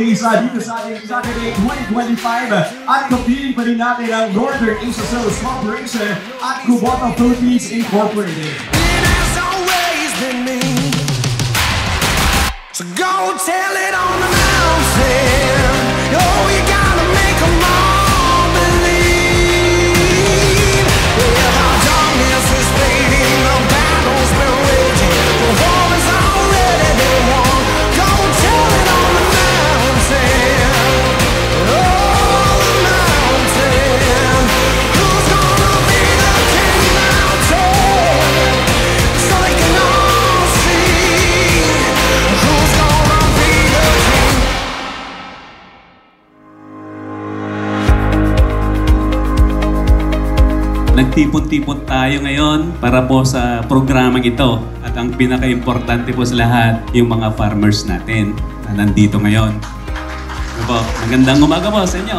isa dito sa ating Saturday 2025 at kapiling pa rin natin ang Northern Asia Sales Corporation at Kubota Philippines Incorporated. It has always been me. So go tell it on the mountain. Oh, you gotta make them all believe. Yeah, our darkness is fading, the battle's been waging, the war is already been won. Go tell it on the mountain. Oh, the mountain. Who's gonna be the king mountain? So they can all see. Who's gonna be the king? Nagtipon-tipon tayo ngayon para po sa programang ito. At ang pinaka-importante po sa lahat, yung mga farmers natin na nandito ngayon. Ano po, magandang umaga po sa inyo.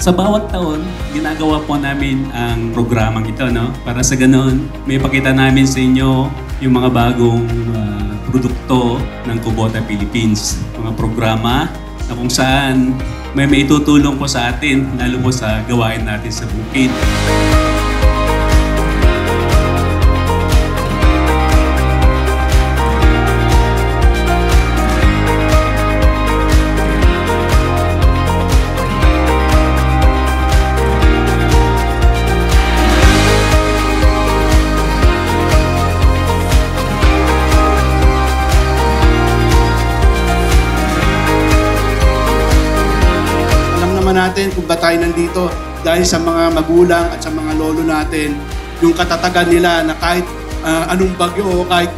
Sa bawat taon, ginagawa po namin ang programang ito, no? Para sa ganun, may pakita namin sa inyo yung mga bagong produkto ng Kubota Philippines. Mga programa na kung saan may maitutulong po sa atin, lalo po sa gawain natin sa bukid. Natin kung ba tayo nandito dahil sa mga magulang at sa mga lolo natin, yung katatagan nila na kahit anong bagyo o kahit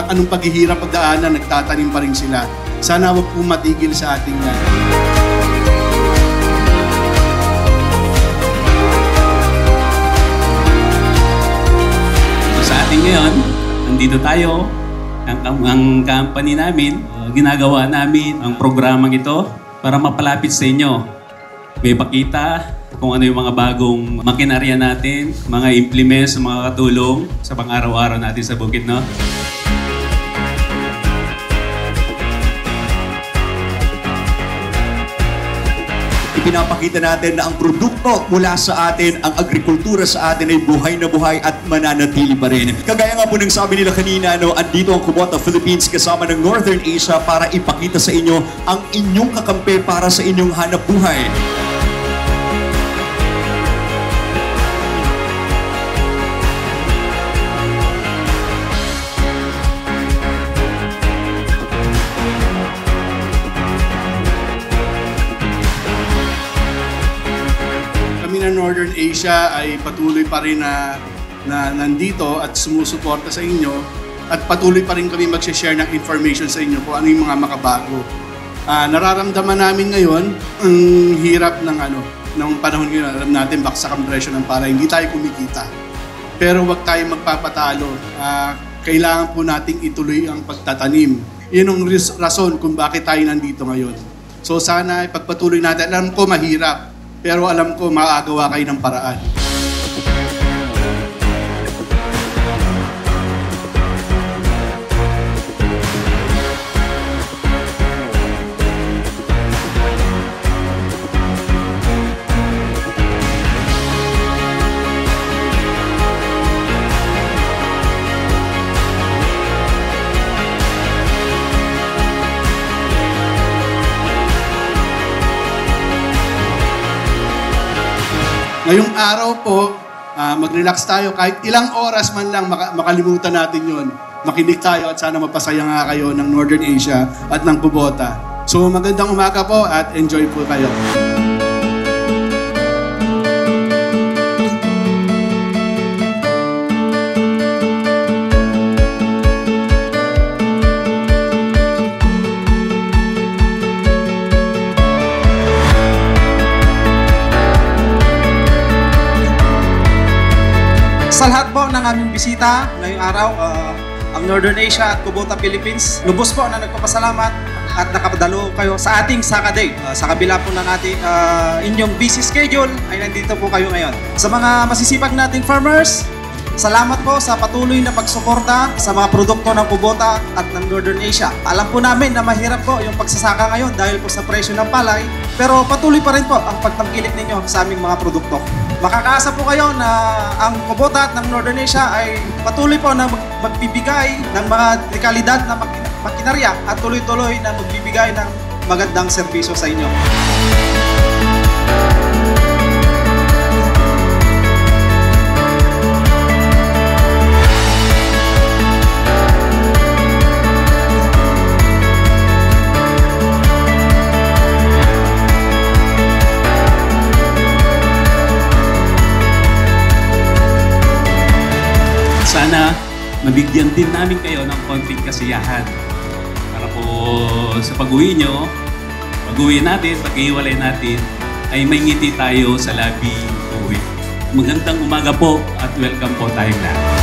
anong paghihirap pagdaanan, nagtatanim pa rin sila. Sana wag po matigil sa ating yan. Sa atin ngayon, nandito tayo, ang company namin, ginagawa namin ang programang ito para mapalapit sa inyo. May pakita kung ano yung mga bagong makinarya natin, mga implements, mga katulong sa pang-araw-araw natin sa bukid, no? Ipinapakita natin na ang produkto mula sa atin, ang agrikultura sa atin ay buhay na buhay at mananatili pa rin. Kagaya nga po ng sabi nila kanina, no, andito ang Kubota Philippines kasama ng Northern Asia para ipakita sa inyo ang inyong kakampi para sa inyong hanap buhay. Northern Asia ay patuloy pa rin na nandito at sumusuporta sa inyo at patuloy pa rin kami mag-share ng information sa inyo kung ano yung mga makabago. Nararamdaman namin ngayon ang hirap ng panahon ngayon. Alam natin baksak ang presyo ng para hindi tayo kumikita. Pero wag tayo magpapatalo. Kailangan po nating ituloy ang pagtatanim. Yun ang rason kung bakit tayo nandito ngayon. So sana ipagpatuloy natin. Alam ko mahirap. Pero alam ko, makagawa kayo ng paraan. Ngayong araw po, mag-relax tayo. Kahit ilang oras man lang makalimutan natin yon. Makinig tayo at sana mapasaya nga kayo ng Northern Asia at ng Kubota. So magandang umaga po at enjoy po kayo. Sa lahat po ng aming bisita ngayong araw, ang Northern Asia at Kubota Philippines, lubos po na nagpapasalamat at nakapadalo kayo sa ating Saka Day. Sa kabila po ng ating inyong busy schedule, ay nandito po kayo ngayon. Sa mga masisipag nating farmers, Salamat po sa patuloy na pagsuporta sa mga produkto ng Kubota at ng Northern Asia. Alam po namin na mahirap po yung pagsasaka ngayon dahil po sa presyo ng palay, pero patuloy pa rin po ang pagtangkilik ninyo sa aming mga produkto. Makakaasa po kayo na ang Kubota at ng Northern Asia ay patuloy po na magbibigay ng mga dekalidad na makinarya at tuloy-tuloy na magbibigay ng magandang serbisyo sa inyo. Sana mabigyan din namin kayo ng konting kasiyahan para po sa pag-uwi nyo, pag-uwi natin, pag-iwalay natin, ay may ngiti tayo sa labi uwi. Magandang umaga po at welcome po tayong lahat.